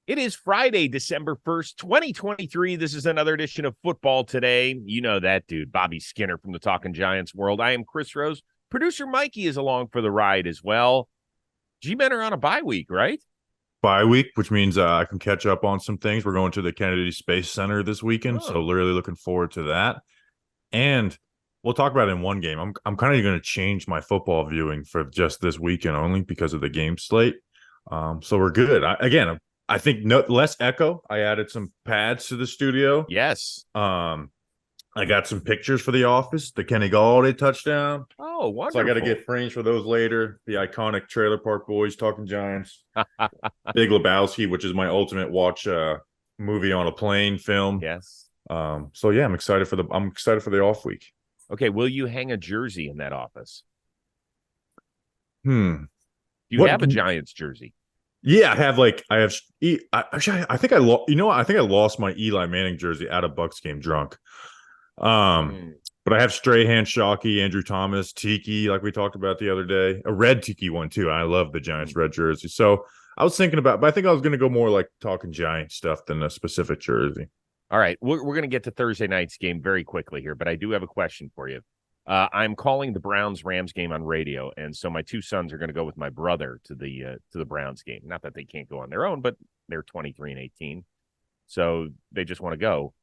It is Friday, December 1st, 2023. This is another edition of Football Today. You know that dude, Bobby Skinner from the Talking Giants world. I am Chris Rose. Producer Mikey is along for the ride as well. G-Men are on a bye week, right? Bye week, which means I can catch up on some things. We're going to the Kennedy Space Center this weekend, so really looking forward to that. And we'll talk about it in one game. I'm kind of going to change my football viewing for just this weekend only because of the game slate. So we're good. I think less echo. I added some pads to the studio. Yes. I got some pictures for the office. The Kenny Galladay touchdown. Oh, wonderful. So I got to get frames for those later. The iconic Trailer Park Boys Talking Giants. Big Lebowski, which is my ultimate watch movie on a plane film. Yes. So yeah, I'm excited for the off week. Okay, will you hang a jersey in that office? Do you have a Giants jersey? Yeah, I think I lost my Eli Manning jersey at a Bucs game drunk. But I have Strahan, Shockey, Andrew Thomas, Tiki, like we talked about the other day. A red Tiki one too. I love the Giants red jersey. So I was thinking about, but I think I was going to go more like Talking Giant stuff than a specific jersey. All right, we're going to get to Thursday night's game very quickly here, but I do have a question for you. I'm calling the Browns-Rams game on radio, and so my two sons are going to go with my brother to the Browns game. Not that they can't go on their own, but they're 23 and 18, so they just want to go.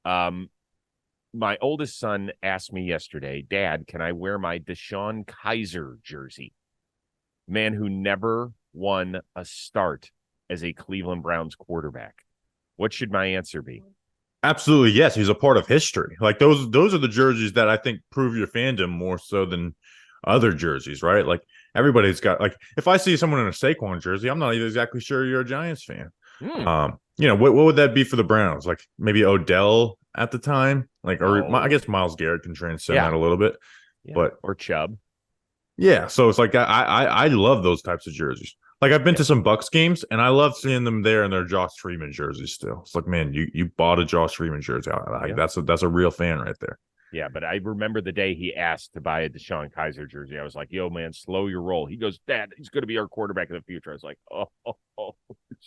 My oldest son asked me yesterday, Dad, can I wear my DeShone Kizer jersey? Man who never won a start as a Cleveland Browns quarterback. What should my answer be? Absolutely, yes. He's a part of history. Like those are the jerseys that I think prove your fandom more so than other jerseys, right? Like everybody's got, like, if I see someone in a Saquon jersey, I'm not even exactly sure you're a Giants fan. What would that be for the Browns? Like maybe Odell at the time, like, or I guess Myles Garrett can transcend that a little bit, or Chubb. Yeah, so it's like I love those types of jerseys. Like I've been to some Bucs games, and I love seeing them there in their Josh Freeman jerseys. Still, it's like, man, you bought a Josh Freeman jersey. That's a real fan right there. Yeah, but I remember the day he asked to buy a DeShone Kizer jersey. I was like, "Yo, man, slow your roll." He goes, "Dad, he's going to be our quarterback in the future." I was like, "Oh."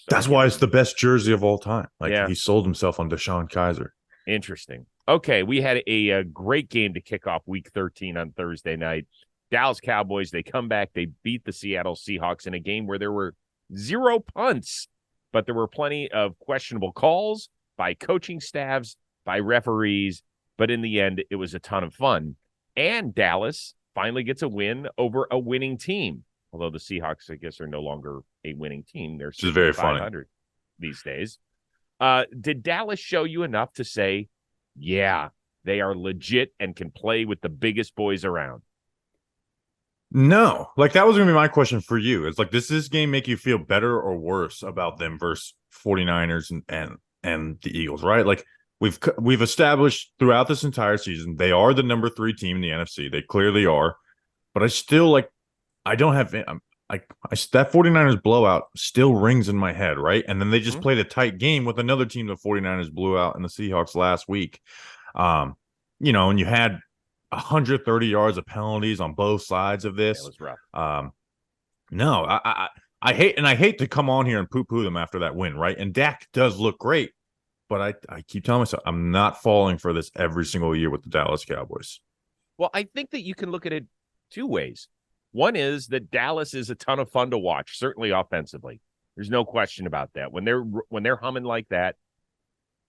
That's why it's the best jersey of all time. Like he sold himself on DeShone Kizer. Interesting. Okay, we had a great game to kick off Week 13 on Thursday night. Dallas Cowboys, they come back, they beat the Seattle Seahawks in a game where there were 0 punts, but there were plenty of questionable calls by coaching staffs, by referees, but in the end, it was a ton of fun. And Dallas finally gets a win over a winning team, although the Seahawks, I guess, are no longer a winning team. They're just very 500 funny these days. Did Dallas show you enough to say, yeah, they are legit and can play with the biggest boys around? No, like that was going to be my question for you. It's like, does this game make you feel better or worse about them versus 49ers and the Eagles, right? Like we've established throughout this entire season, they are the number 3 team in the NFC. They clearly are, but I still I don't have that 49ers blowout still rings in my head, right? And then they just played a tight game with another team the 49ers blew out in the Seahawks last week. And you had 130 yards of penalties on both sides of this. That was rough. No, I hate to come on here and poo-poo them after that win, right? And Dak does look great, but I keep telling myself I'm not falling for this every single year with the Dallas Cowboys. Well, I think that you can look at it 2 ways. One is that Dallas is a ton of fun to watch, certainly offensively. There's no question about that. When they're humming like that,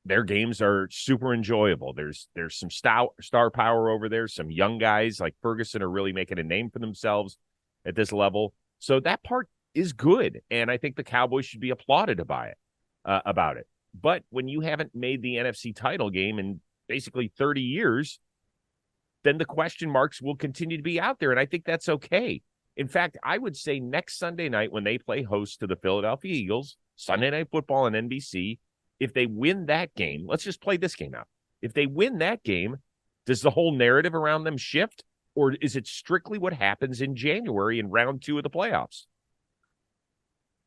their games are super enjoyable. There's some star power over there. Some young guys like Ferguson are really making a name for themselves at this level. So that part is good, and I think the Cowboys should be applauded about it. But when you haven't made the NFC title game in basically 30 years, then the question marks will continue to be out there, and I think that's okay. In fact, I would say next Sunday night when they play host to the Philadelphia Eagles, Sunday Night Football on NBC, if they win that game, let's just play this game out. If they win that game, does the whole narrative around them shift, or is it strictly what happens in January in round 2 of the playoffs?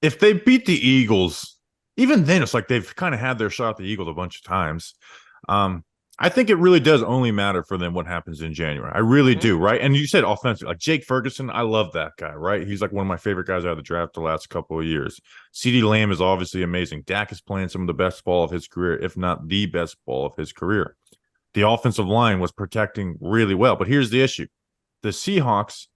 If they beat the Eagles, even then, it's like they've kind of had their shot at the Eagles a bunch of times. I think it really does only matter for them what happens in January. I really Mhm. do, right? And you said offensive, like Jake Ferguson, I love that guy, right? He's like one of my favorite guys out of the draft the last couple of years. CeeDee Lamb is obviously amazing. Dak is playing some of the best ball of his career, if not the best ball of his career. The offensive line was protecting really well. But here's the issue. The Seahawks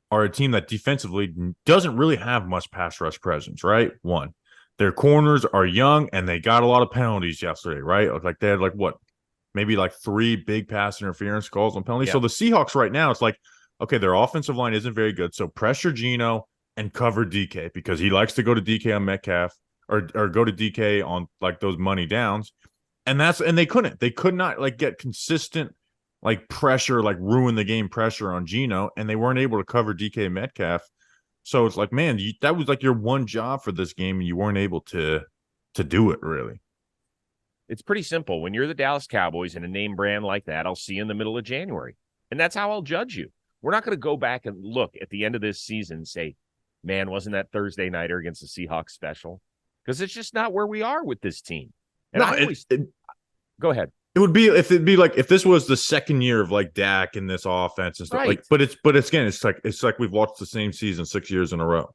are a team that defensively doesn't really have much pass rush presence, right? One. Their corners are young and they got a lot of penalties yesterday, right? Like they had like what, maybe like 3 big pass interference calls on penalties. Yeah. So the Seahawks right now, it's like, okay, their offensive line isn't very good. So pressure Geno and cover DK because he likes to go to DK on Metcalf or go to DK on like those money downs. And they could not like get consistent like pressure, like ruin the game pressure on Geno, and they weren't able to cover DK Metcalf. So it's like, man, that was like your one job for this game, and you weren't able to do it really. It's pretty simple. When you're the Dallas Cowboys and a name brand like that, I'll see you in the middle of January. And that's how I'll judge you. We're not going to go back and look at the end of this season and say, man, wasn't that Thursday nighter against the Seahawks special? Because it's just not where we are with this team. And No, I always go ahead. it would be if it'd be like if this was the second year of like Dak in this offense and stuff. Right. Like, but it's again, it's like we've watched the same season 6 years in a row.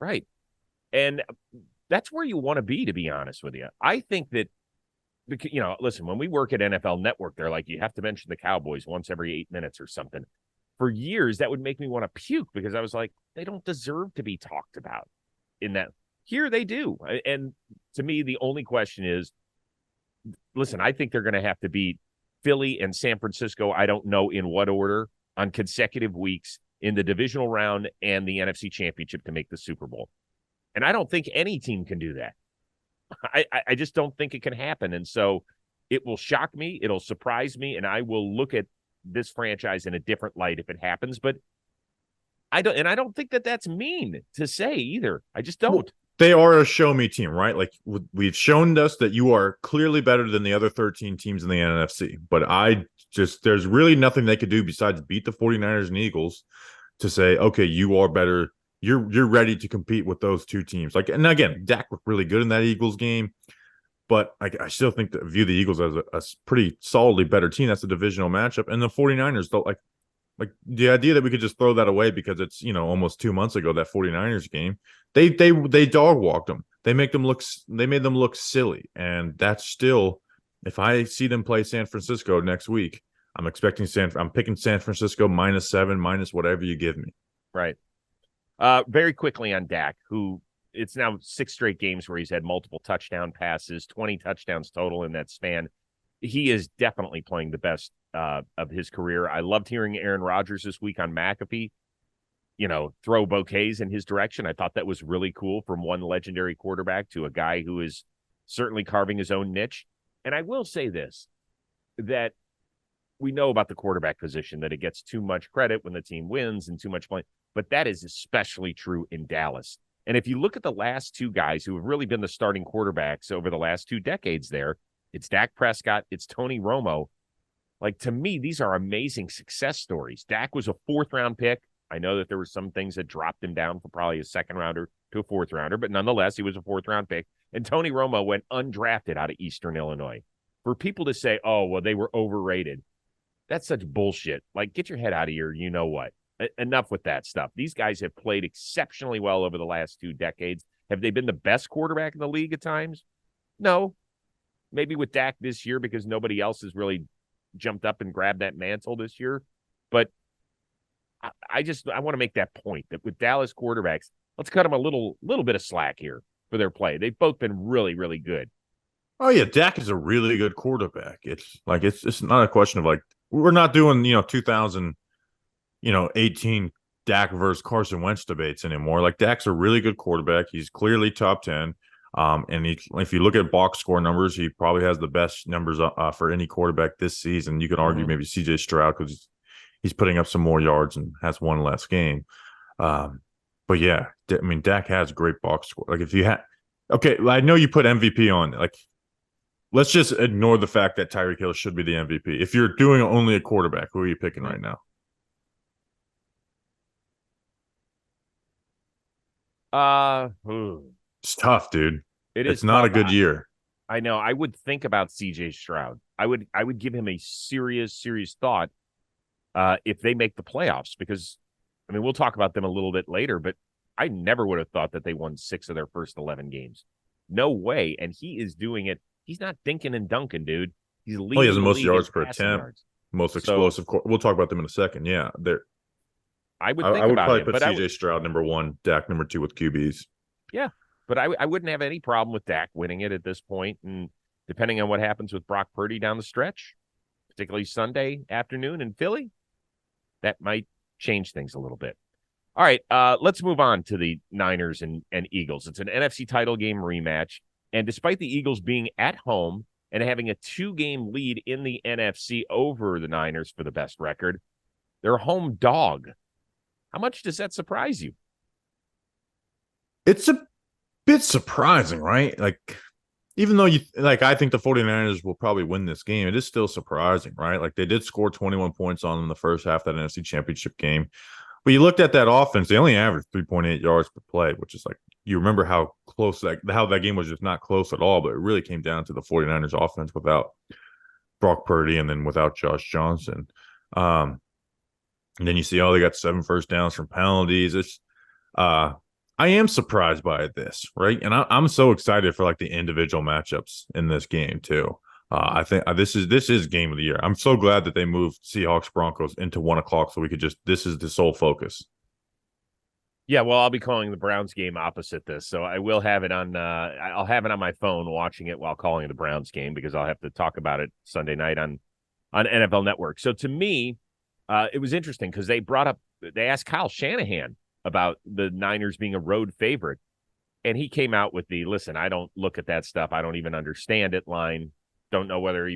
Right. And that's where you want to be honest with you. I think that, you know, listen, when we work at NFL Network, they're like, you have to mention the Cowboys once every 8 minutes or something. For years, that would make me want to puke because I was like, they don't deserve to be talked about in that. Here they do. And to me, the only question is, listen, I think they're going to have to beat Philly and San Francisco. I don't know in what order on consecutive weeks in the divisional round and the NFC Championship to make the Super Bowl. And I don't think any team can do that. I just don't think it can happen. And so it will shock me. It'll surprise me. And I will look at this franchise in a different light if it happens. But I don't think that that's mean to say either. I just don't. Well, they are a show me team, right? Like we've shown us that you are clearly better than the other 13 teams in the NFC. But there's really nothing they could do besides beat the 49ers and Eagles to say, okay, you are better. You're ready to compete with those two teams. Like, and again, Dak looked really good in that Eagles game, but I still think that view the Eagles as a pretty solidly better team. That's a divisional matchup, and the 49ers don't like the idea that we could just throw that away because it's almost 2 months ago, that 49ers game. They dog walked them. They made them look silly, and that's still, if I see them play San Francisco next week, I'm picking San Francisco -7, minus whatever you give me. Right. Very quickly on Dak, who it's now 6 straight games where he's had multiple touchdown passes, 20 touchdowns total in that span. He is definitely playing the best of his career. I loved hearing Aaron Rodgers this week on McAfee, throw bouquets in his direction. I thought that was really cool from one legendary quarterback to a guy who is certainly carving his own niche. And I will say this, that we know about the quarterback position, that it gets too much credit when the team wins and too much blame. But that is especially true in Dallas. And if you look at the last 2 guys who have really been the starting quarterbacks over the last 2 decades there, it's Dak Prescott, it's Tony Romo. Like, to me, these are amazing success stories. Dak was a 4th-round pick. I know that there were some things that dropped him down from probably a 2nd-rounder to a 4th-rounder, but nonetheless, he was a 4th-round pick. And Tony Romo went undrafted out of Eastern Illinois. For people to say, oh, well, they were overrated, that's such bullshit. Like, get your head out of here. You know what? Enough with that stuff. These guys have played exceptionally well over the last 2 decades. Have they been the best quarterback in the league at times? No. Maybe with Dak this year because nobody else has really jumped up and grabbed that mantle this year. But I want to make that point that with Dallas quarterbacks, let's cut them a little bit of slack here for their play. They've both been really, really good. Oh yeah, Dak is a really good quarterback. It's like it's not a question of like we're not doing 2018 Dak versus Carson Wentz debates anymore. Like Dak's a really good quarterback. He's clearly top 10. And if you look at box score numbers, he probably has the best numbers for any quarterback this season. You could argue maybe CJ Stroud because he's putting up some more yards and has one less game. But yeah, I mean, Dak has great box score. Like if you had, okay, I know you put MVP on. Like, let's just ignore the fact that Tyreek Hill should be the MVP. If you're doing only a quarterback, who are you picking right now? Ooh. It's tough, dude. It's not tough. a good year. I know. I would think about CJ Stroud. I would give him a serious thought if they make the playoffs, because I mean, we'll talk about them a little bit later, but I never would have thought that they won 6 of their first 11 games. No way. And he is doing it. He's not dinking and dunking, dude. He's Well, he has leading the the most league yards in per passing attempt, yards. most So explosive. We'll talk about them in a second. Yeah, I would I think would about probably him, put but CJ Stroud number 1, Dak number 2 with QBs. yeah, but I wouldn't have any problem with Dak winning it at this point. And depending on what happens with Brock Purdy down the stretch, particularly Sunday afternoon in Philly, that might change things a little bit. All right, let's move on to the Niners and Eagles. It's an NFC title game rematch. And despite the Eagles being at home and having a 2-game lead in the NFC over the Niners for the best record, they're a home dog. How much does that surprise you? It's a bit surprising, right? Like, even though I think the 49ers will probably win this game, it is still surprising, right? Like, they did score 21 points on them in the first half of that NFC Championship game. But you looked at that offense, they only averaged 3.8 yards per play, which is like, you remember how that game was just not close at all, but it really came down to the 49ers offense without Brock Purdy and then without Josh Johnson. And then you see, they got 7 first downs from penalties. I am surprised by this, right? And I'm so excited for like the individual matchups in this game too. I think this is game of the year. I'm so glad that they moved Seahawks Broncos into 1:00 so we could this is the sole focus. Yeah, well, I'll be calling the Browns game opposite this, so I will have it on. I'll have it on my phone, watching it while calling the Browns game, because I'll have to talk about it Sunday night on NFL Network. So to me, it was interesting because they asked Kyle Shanahan about the Niners being a road favorite, and he came out with the "listen, I don't look at that stuff. I don't even understand it" line. Don't know whether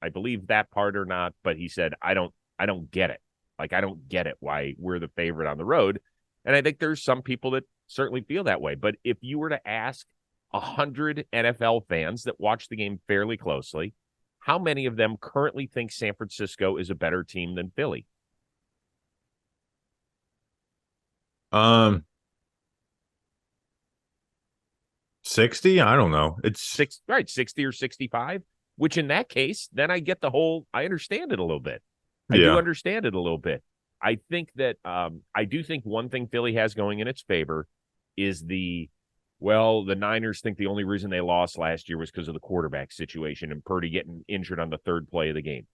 I believe that part or not, but he said, I don't get it. Like, I don't get it why we're the favorite on the road. And I think there's some people that certainly feel that way. But if you were to ask 100 NFL fans that watch the game fairly closely, how many of them currently think San Francisco is a better team than Philly? 60? I don't know. It's 60 or 65, which in that case, then I understand it a little bit. I do Yeah. understand it a little bit. I think that I do think one thing Philly has going in its favor is the Niners think the only reason they lost last year was because of the quarterback situation and Purdy getting injured on the 3rd play of the game.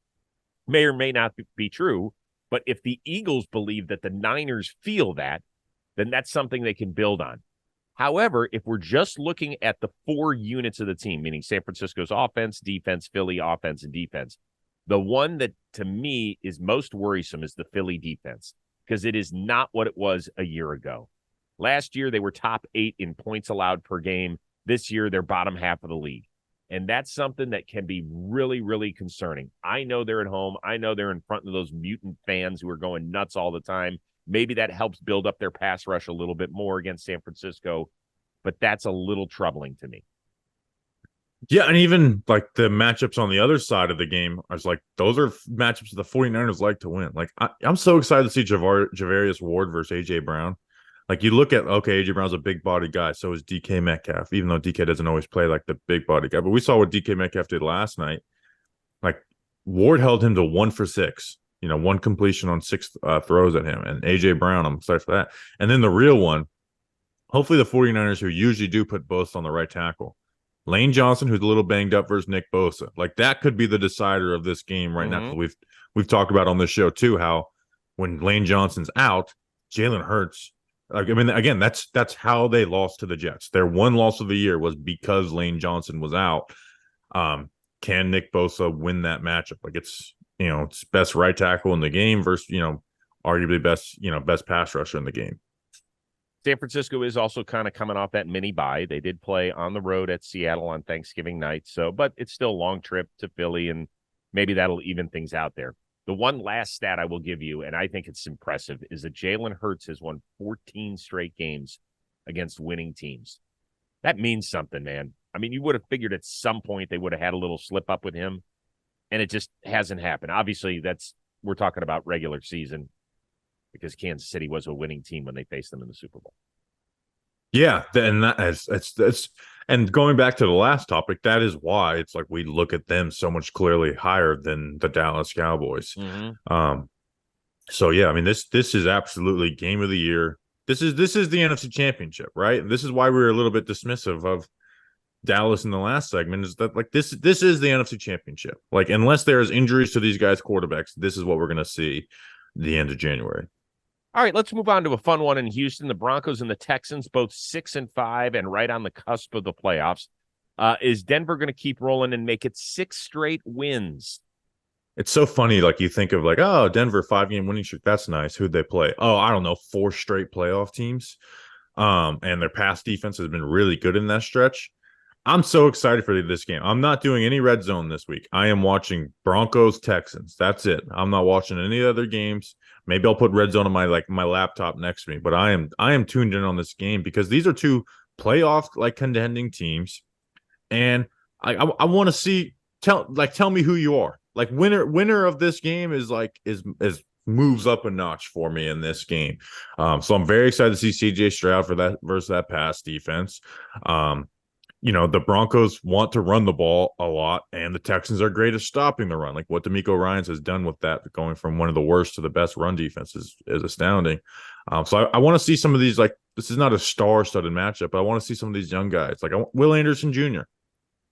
May or may not be true, but if the Eagles believe that the Niners feel that, then that's something they can build on. However, if we're just looking at the 4 units of the team, meaning San Francisco's offense, defense, Philly offense, and defense, the one that to me is most worrisome is the Philly defense, because it is not what it was a year ago. Last year, they were top 8 in points allowed per game. This year, they're bottom half of the league. And that's something that can be really, really concerning. I know they're at home. I know they're in front of those mutant fans who are going nuts all the time. Maybe that helps build up their pass rush a little bit more against San Francisco, but that's a little troubling to me. Yeah, and even like the matchups on the other side of the game, I was like, those are matchups that the 49ers like to win. Like, I'm so excited to see Javarius Ward versus A.J. Brown. Like, you look at, okay, A.J. Brown's a big body guy, so is DK Metcalf, even though DK doesn't always play like the big body guy. But we saw what DK Metcalf did last night. Like, Ward held him to 1 for 6, 1 completion on 6 throws at him. And A.J. Brown, I'm excited for that. And then the real one, hopefully the 49ers, who usually do put both on the right tackle, Lane Johnson, who's a little banged up, versus Nick Bosa. Like, that could be the decider of this game right now. We've talked about on this show too how when Lane Johnson's out, Jalen Hurts. Like, I mean, again, that's how they lost to the Jets. Their one loss of the year was because Lane Johnson was out. Can Nick Bosa win that matchup? Like, it's best right tackle in the game versus arguably best pass rusher in the game. San Francisco is also kind of coming off that mini bye. They did play on the road at Seattle on Thanksgiving night. But it's still a long trip to Philly, and maybe that'll even things out there. The one last stat I will give you, and I think it's impressive, is that Jalen Hurts has won 14 straight games against winning teams. That means something, man. I mean, you would have figured at some point they would have had a little slip up with him, and it just hasn't happened. Obviously, we're talking about regular season, because Kansas City was a winning team when they faced them in the Super Bowl. Yeah, and that is it's and going back to the last topic, that is why it's like we look at them so much clearly higher than the Dallas Cowboys. Mm-hmm. Um, so yeah, I mean this is absolutely game of the year. This is the NFC Championship, right? This is why we were a little bit dismissive of Dallas in the last segment. Is that like this is the NFC Championship? Like unless there's injuries to these guys' quarterbacks, this is what we're gonna see the end of January. All right, let's move on to a fun one in Houston. The Broncos and the Texans, both 6-5 and right on the cusp of the playoffs. Is Denver going to keep rolling and make it 6 straight wins? It's so funny, like you think of like, oh, Denver 5-game winning streak. That's nice. Who'd they play? Oh, I don't know, 4 straight playoff teams. And their pass defense has been really good in that stretch. I'm so excited for this game. I'm not doing any red zone this week. I am watching Broncos Texans. That's it. I'm not watching any other games. Maybe I'll put red zone on my laptop next to me, but I am tuned in on this game because these are two playoff like contending teams, and I want to see tell me who you are. Like winner of this game is moves up a notch for me in this game. So I'm very excited to see CJ Stroud for that versus that pass defense. The Broncos want to run the ball a lot, and the Texans are great at stopping the run. Like what D'Amico Ryans has done with that, going from one of the worst to the best run defenses is astounding. So I want to see some of these, like, this is not a star-studded matchup, but I want to see some of these young guys. Like Will Anderson Jr.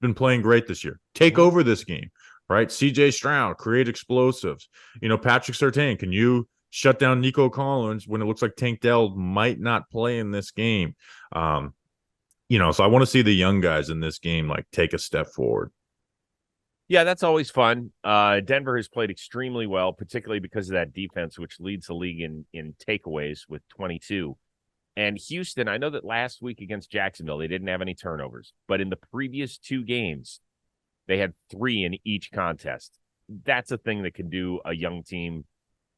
been playing great this year. Take over this game, right? CJ Stroud, create explosives. Patrick Surtain, can you shut down Nico Collins when it looks like Tank Dell might not play in this game? So I want to see the young guys in this game like take a step forward. Yeah, that's always fun. Denver has played extremely well, particularly because of that defense, which leads the league in takeaways with 22. And Houston, I know that last week against Jacksonville, they didn't have any turnovers, but in the previous 2 games, they had 3 in each contest. That's a thing that can do a young team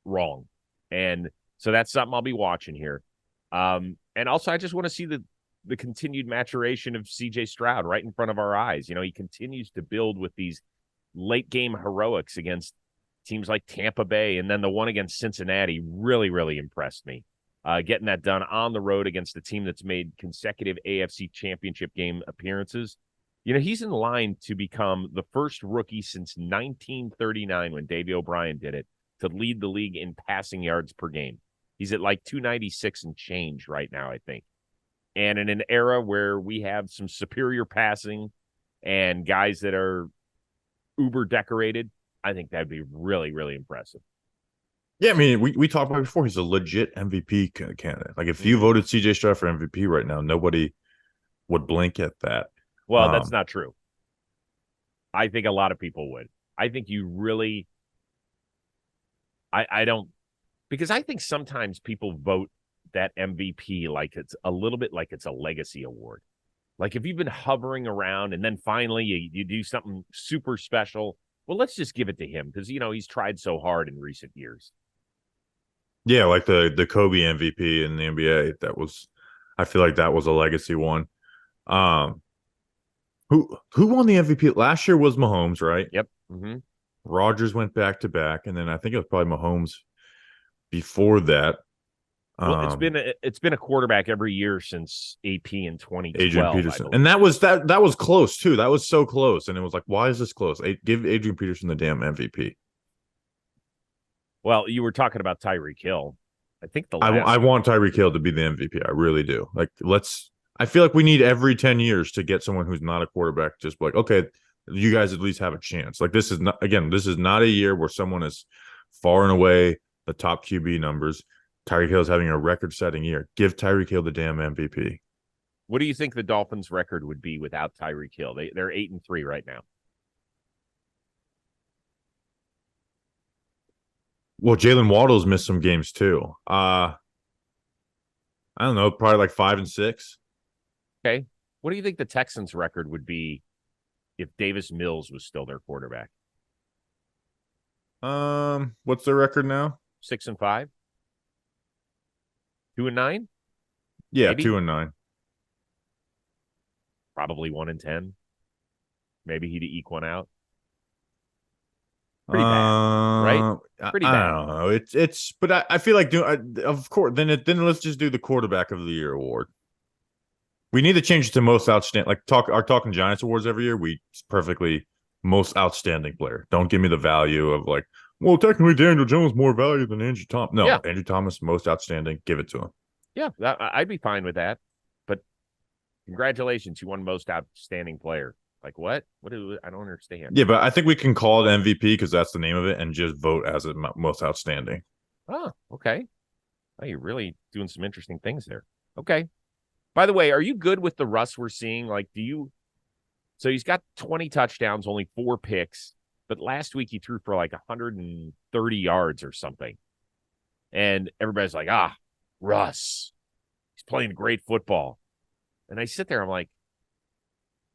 wrong. And so that's something I'll be watching here. And also, I just want to see the continued maturation of CJ Stroud right in front of our eyes. He continues to build with these late game heroics against teams like Tampa Bay. And then the one against Cincinnati really, really impressed me. Getting that done on the road against a team that's made consecutive AFC Championship game appearances. He's in line to become the first rookie since 1939 when Davey O'Brien did it to lead the league in passing yards per game. He's at like 296 and change right now, I think. And in an era where we have some superior passing and guys that are uber decorated, I think that'd be really, really impressive. Yeah, I mean, we talked about it before. He's a legit MVP candidate. Like if you voted CJ Stroud for MVP right now, nobody would blink at that. Well, that's not true. I think a lot of people would. I think you really, I don't, because I think sometimes people vote that MVP like it's a little bit like it's a legacy award. Like if you've been hovering around and then finally you do something super special, well, let's just give it to him because, he's tried so hard in recent years. Yeah, like the Kobe MVP in the NBA. I feel like that was a legacy one. Who won the MVP last year was Mahomes, right? Yep. Mm-hmm. Rodgers went back to back, and then I think it was probably Mahomes before that. Well, it's been a quarterback every year since AP in 2012. Adrian Peterson, and that was close too. That was so close, and it was like, why is this close? Give Adrian Peterson the damn MVP. Well, you were talking about Tyreek Hill. I think I want Tyreek Hill to be the MVP. I really do. Like, I feel like we need every 10 years to get someone who's not a quarterback. Just like, okay, you guys at least have a chance. Like, this is not a year where someone is far and away the top QB numbers. Tyreek Hill is having a record-setting year. Give Tyreek Hill the damn MVP. What do you think the Dolphins' record would be without Tyreek Hill? They're 8-3 right now. Well, Jalen Waddle's missed some games too. I don't know, probably like 5-6. Okay. What do you think the Texans' record would be if Davis Mills was still their quarterback? What's their record now? 6-5? 2-9? Yeah, maybe? 2-9. Probably 1-10. Maybe he'd eke one out. Pretty bad, right? Pretty bad. I don't know. But I feel like of course. Then let's just do the quarterback of the year award. We need to change it to most outstanding. Like our Talking Giants awards every year. We perfectly most outstanding player. Don't give me the value of like, well, technically Daniel Jones more value than Andrew Thomas. No, Yeah. Andrew Thomas most outstanding. Give it to him. Yeah, I'd be fine with that. But congratulations, you won most outstanding player. Like what? I don't understand. Yeah, but I think we can call it MVP because that's the name of it, and just vote as it most outstanding. Oh, okay. Oh, you're really doing some interesting things there. Okay. By the way, are you good with the Russ we're seeing? Like, so he's got 20 touchdowns, only 4 picks, but last week he threw for like 130 yards or something. And everybody's like, Russ, he's playing great football. And I sit there, I'm like,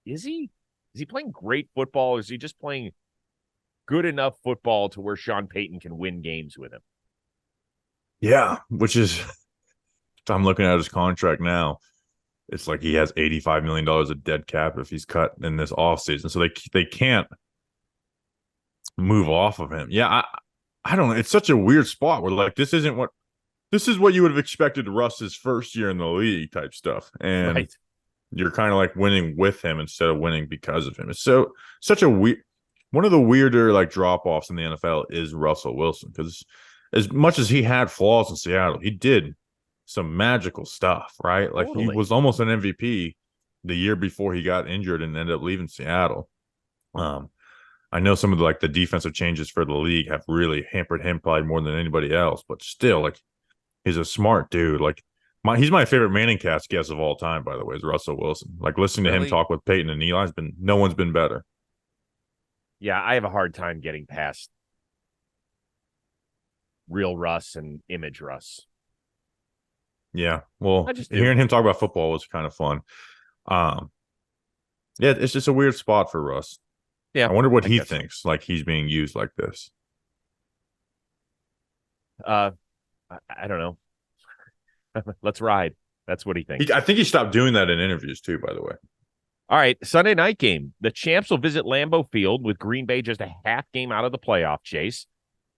is he? Is he playing great football, or is he just playing good enough football to where Sean Payton can win games with him? Yeah, which is, I'm looking at his contract now. It's like he has $85 million of dead cap if he's cut in this offseason. So they can't move off of him. Yeah, I don't know. It's such a weird spot where like this is what you would have expected Russ's first year in the league type stuff. And Right. You're kind of like winning with him instead of winning because of him. It's such a weird, one of the weirder like drop offs in the NFL is Russell Wilson, because as much as he had flaws in Seattle, he did some magical stuff, right? Like Totally. he was almost an MVP the year before he got injured and ended up leaving Seattle. I know some of the defensive changes for the league have really hampered him probably more than anybody else, but still, like, he's a smart dude. Like, he's my favorite Manning cast guest of all time, by the way, is Russell Wilson. Like, listening to him talk with Peyton and Eli no one's been better. Yeah, I have a hard time getting past real Russ and image Russ. Yeah, well, hearing him talk about football was kind of fun. Yeah, it's just a weird spot for Russ. Yeah, I wonder what he thinks, like he's being used like this. I don't know. Let's ride. That's what he thinks. I think he stopped doing that in interviews too, by the way. All right, Sunday night game. The champs will visit Lambeau Field with Green Bay just a half game out of the playoff chase.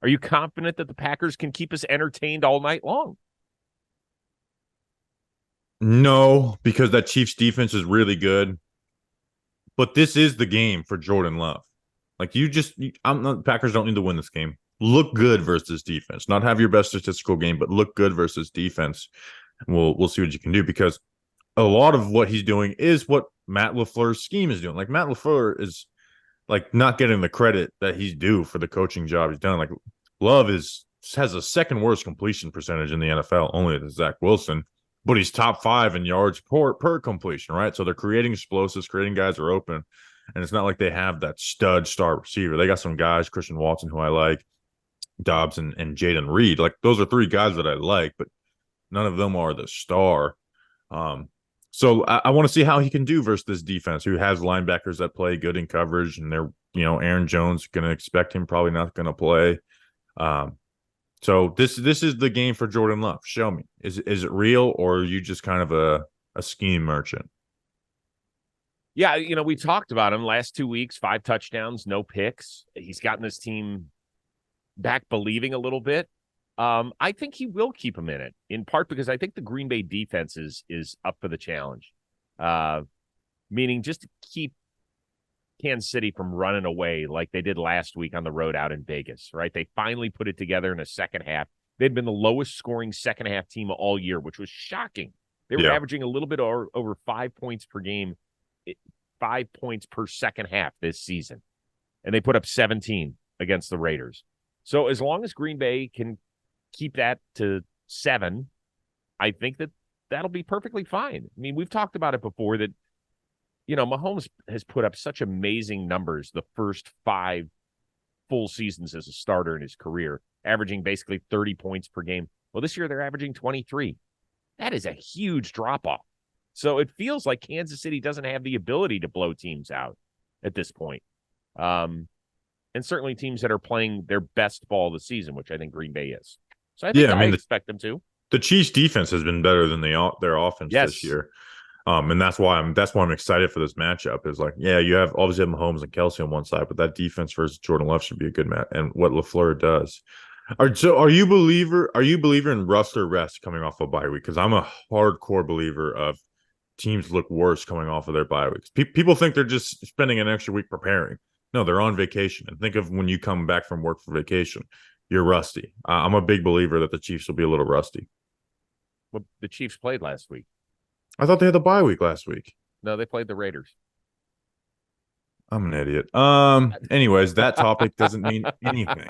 Are you confident that the Packers can keep us entertained all night long? No, because that Chiefs defense is really good. But this is the game for Jordan Love. Like, the Packers don't need to win this game. Look good versus defense. Not have your best statistical game, but look good versus defense. We'll see what you can do, because a lot of what he's doing is what Matt LaFleur's scheme is doing. Like, Matt LaFleur is like not getting the credit that he's due for the coaching job he's done. Like, Love has a second worst completion percentage in the NFL, only to Zach Wilson, but he's top 5 in yards per completion, right? So they're creating explosives, creating guys are open, and it's not like they have that stud star receiver. They got some guys, Christian Watson, who I like, Dobbs and Jaden Reed. Like, those are 3 guys that I like, but none of them are the star. So I want to see how he can do versus this defense, who has linebackers that play good in coverage, and they're, Aaron Jones going to expect him probably not going to play. So this is the game for Jordan Love. Show me. Is it real, or are you just kind of a scheme merchant? Yeah, we talked about him last 2 weeks, 5 touchdowns, no picks. He's gotten this team back believing a little bit. I think he will keep him in it, in part because I think the Green Bay defense is up for the challenge. Meaning just to keep Kansas City from running away like they did last week on the road out in Vegas, right? They finally put it together in a second half. They'd been the lowest scoring second half team all year, which was shocking. They were averaging a little bit over 5 points per game, 5 points per second half this season. And they put up 17 against the Raiders. So as long as Green Bay can keep that to 7, I think that'll be perfectly fine. I mean, we've talked about it before that, Mahomes has put up such amazing numbers the first 5 full seasons as a starter in his career, averaging basically 30 points per game. Well, this year they're averaging 23. That is a huge drop-off. So it feels like Kansas City doesn't have the ability to blow teams out at this point. And certainly teams that are playing their best ball of the season, which I think Green Bay is. So I think I expect them to. The Chiefs defense has been better than their offense this year. And that's why I'm excited for this matchup. Is like, you obviously have Mahomes and Kelsey on one side, but that defense versus Jordan Love should be a good match. And what LaFleur does. Are you believer in rust or rest coming off a bye week? Because I'm a hardcore believer of teams look worse coming off of their bye weeks. People think they're just spending an extra week preparing. No, they're on vacation. And think of when you come back from work for vacation, you're rusty. I'm a big believer that the Chiefs will be a little rusty. Well, the Chiefs played last week. I thought they had the bye week last week. No, they played the Raiders. I'm an idiot. Anyways, that topic doesn't mean anything.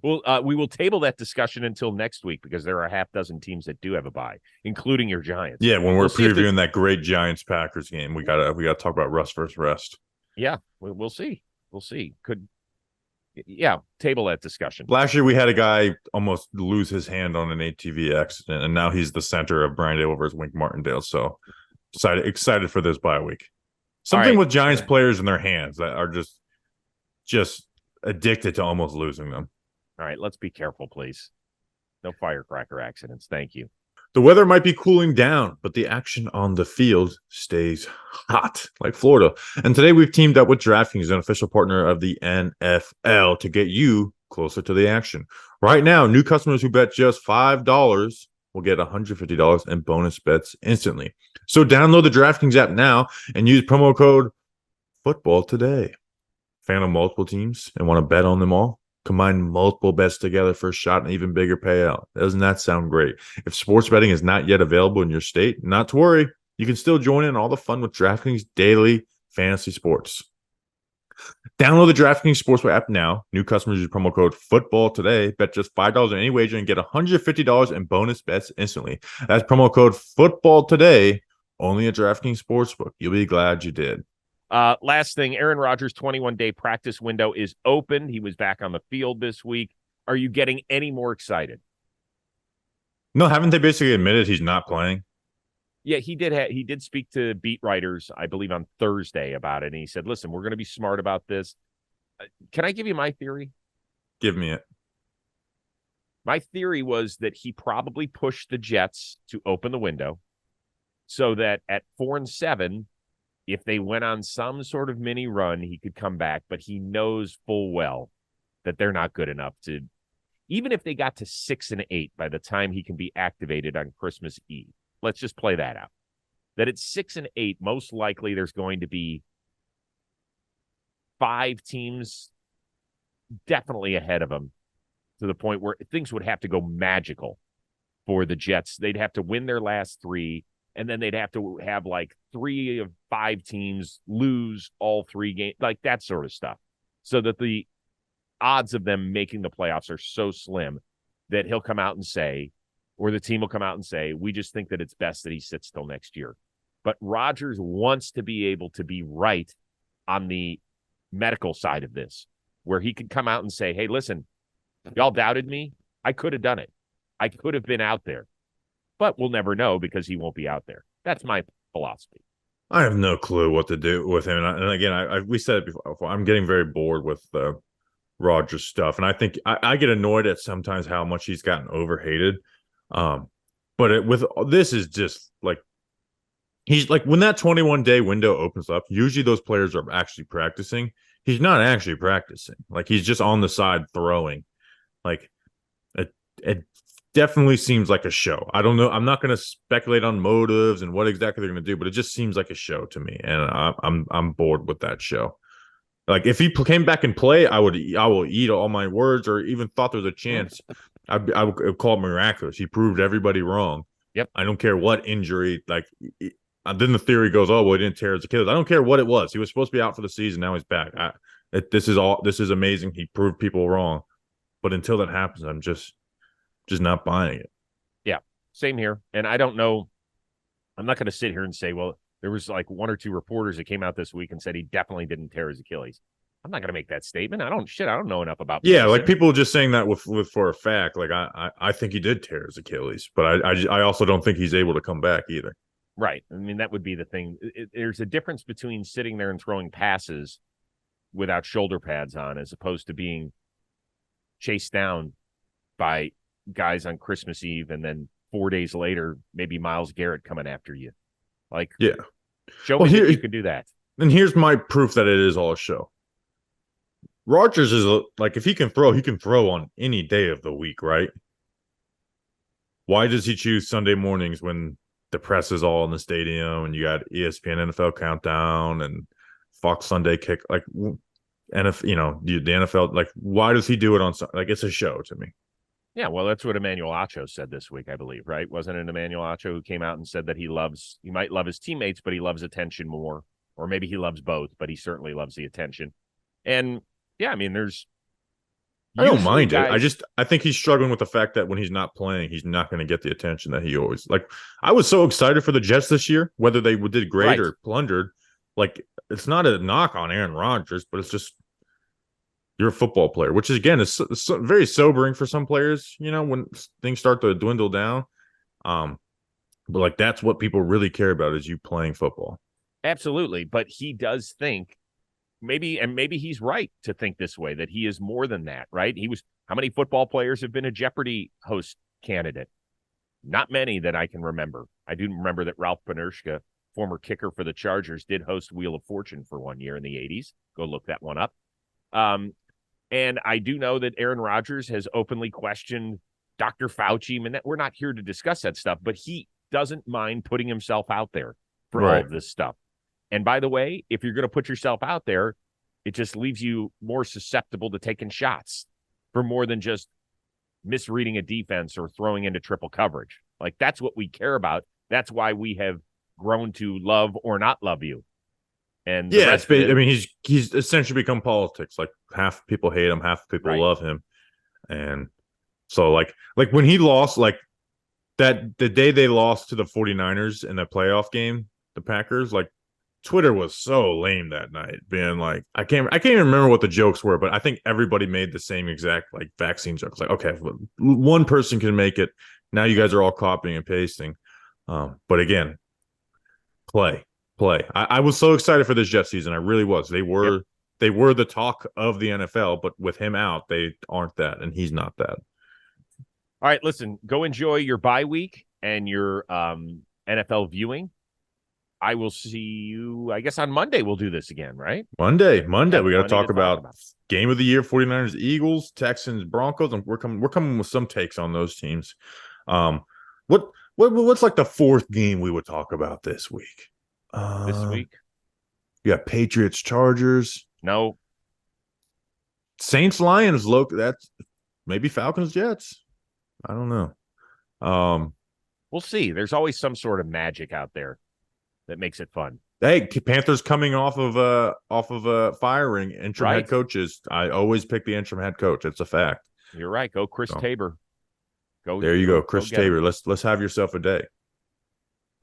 Well, we will table that discussion until next week because there are a half dozen teams that do have a bye, including your Giants. Yeah, when we're previewing that great Giants-Packers game, we gotta talk about rust versus rest. Yeah, we'll see. We'll see. Table that discussion. Last year, we had a guy almost lose his hand on an ATV accident, and now he's the center of Bryandale versus Wink Martindale. So excited for this bye week. Something with Giants players in their hands that are just addicted to almost losing them. All right, let's be careful, please. No firecracker accidents. Thank you. The weather might be cooling down, but the action on the field stays hot, like Florida. And today we've teamed up with DraftKings, an official partner of the NFL, to get you closer to the action. Right now, new customers who bet just $5 will get $150 in bonus bets instantly. So download the DraftKings app now and use promo code football today. Fan of multiple teams and want to bet on them all? Combine multiple bets together for a shot and even bigger payout. Doesn't that sound great? If sports betting is not yet available in your state, not to worry. You can still join in all the fun with DraftKings daily fantasy sports. Download the DraftKings Sportsbook app now. New customers use promo code football today. Bet just $5 on any wager and get $150 in bonus bets instantly. That's promo code football today. Only at DraftKings Sportsbook. You'll be glad you did. Last thing, Aaron Rodgers' 21-day practice window is open. He was back on the field this week. Are you getting any more excited? No, haven't they basically admitted he's not playing? Yeah, he did speak to beat writers, I believe, on Thursday about it. And he said, listen, we're going to be smart about this. Can I give you my theory? Give me it. My theory was that he probably pushed the Jets to open the window so that at 4-7, if they went on some sort of mini run, he could come back. But he knows full well that they're not good enough to, even if they got to 6-8 by the time he can be activated on Christmas Eve. Let's just play that out. That at 6-8, most likely there's going to be 5 teams definitely ahead of him to the point where things would have to go magical for the Jets. They'd have to win their last 3. And then they'd have to have like 3 of 5 teams lose all 3 games, like that sort of stuff. So that the odds of them making the playoffs are so slim that he'll come out and say, or the team will come out and say, we just think that it's best that he sits till next year. But Rodgers wants to be able to be right on the medical side of this, where he could come out and say, hey, listen, y'all doubted me. I could have done it. I could have been out there. But we'll never know because he won't be out there. That's my philosophy. I have no clue what to do with him. And again, we said it before. I'm getting very bored with the Rodgers stuff. And I think I get annoyed at sometimes how much he's gotten overhated. But with this is just like, he's like, when that 21-day window opens up, usually those players are actually practicing. He's not actually practicing. Like, he's just on the side throwing. Like, it definitely seems like a show. I don't know. I'm not going to speculate on motives and what exactly they're going to do, but it just seems like a show to me, and I'm bored with that show. Like, if he came back and play, I will eat all my words, or even thought there was a chance. I would call it miraculous. He proved everybody wrong. Yep. I don't care what injury. Like, then the theory goes, oh, well, he didn't tear his Achilles. I don't care what it was. He was supposed to be out for the season. Now he's back. This is amazing. He proved people wrong. But until that happens, I'm just not buying it. Yeah, same here. And I don't know. I'm not going to sit here and say, well, there was like 1 or 2 reporters that came out this week and said he definitely didn't tear his Achilles. I'm not going to make that statement. I don't know enough about medicine. Yeah, like people just saying that with for a fact. Like I think he did tear his Achilles, but I also don't think he's able to come back either. Right. I mean, that would be the thing. There's a difference between sitting there and throwing passes without shoulder pads on as opposed to being chased down by guys on Christmas Eve and then 4 days later, maybe Myles Garrett coming after you. Like, yeah, show me that you can do that. And here's my proof that it is all a show. Rodgers is like, if he can throw on any day of the week, right? Why does he choose Sunday mornings when the press is all in the stadium, and you got ESPN NFL Countdown and Fox Sunday Kick. Like, and if the NFL, like, why does he do it on? Like, it's a show to me. Yeah, well, that's what Emmanuel Acho said this week, I believe, right? Wasn't it Emmanuel Acho who came out and said that he might love his teammates, but he loves attention more, or maybe he loves both, but he certainly loves the attention. And yeah, I mean, I don't mind it. I think he's struggling with the fact that when he's not playing, he's not going to get the attention that he always like. I was so excited for the Jets this year, whether they did great or plundered. Like, it's not a knock on Aaron Rodgers, but it's just you're a football player, which is, again, is very sobering for some players, when things start to dwindle down. But like, that's what people really care about, is you playing football. Absolutely. But he does think maybe he's right to think this way, that he is more than that, right? How many football players have been a Jeopardy host candidate? Not many that I can remember. I do remember that Ralph Panershka, former kicker for the Chargers, did host Wheel of Fortune for 1 year in the 80s. Go look that one up. And I do know that Aaron Rodgers has openly questioned Dr. Fauci. I mean, we're not here to discuss that stuff, but he doesn't mind putting himself out there for all of this stuff. And by the way, if you're going to put yourself out there, it just leaves you more susceptible to taking shots for more than just misreading a defense or throwing into triple coverage. Like, that's what we care about. That's why we have grown to love or not love you. And yeah, I mean, he's essentially become politics. Like, half people hate him, half people love him. And so like when he lost, like the day they lost to the 49ers in the playoff game, the Packers, like, Twitter was so lame that night, being like, I can't even remember what the jokes were, but I think everybody made the same exact, like, vaccine jokes. Like, okay, one person can make it. Now you guys are all copying and pasting. But again, play. I was so excited for this Jets season. I really was. They were the talk of the NFL, but with him out, they aren't that, and he's not that. All right, listen, go enjoy your bye week and your NFL viewing. I will see you, I guess, on Monday. We'll do this again, right? Monday. Yeah, we got to talk about game of the year: 49ers, Eagles, Texans, Broncos, and we're coming with some takes on those teams. What's like the fourth game we would talk about this week? This week, you got Patriots, Chargers. No. Saints, Lions. That's maybe Falcons, Jets. I don't know. We'll see. There's always some sort of magic out there that makes it fun. Hey, Panthers coming off of firing interim head coaches. I always pick the interim head coach. It's a fact. You're right. Go Chris Tabor. There you go, Chris Tabor. Let's have yourself a day.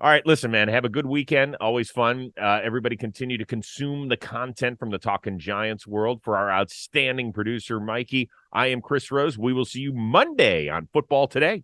All right, listen, man, have a good weekend. Always fun. Everybody continue to consume the content from the Talking Giants world. For our outstanding producer, Mikey, I am Chris Rose. We will see you Monday on Football Today.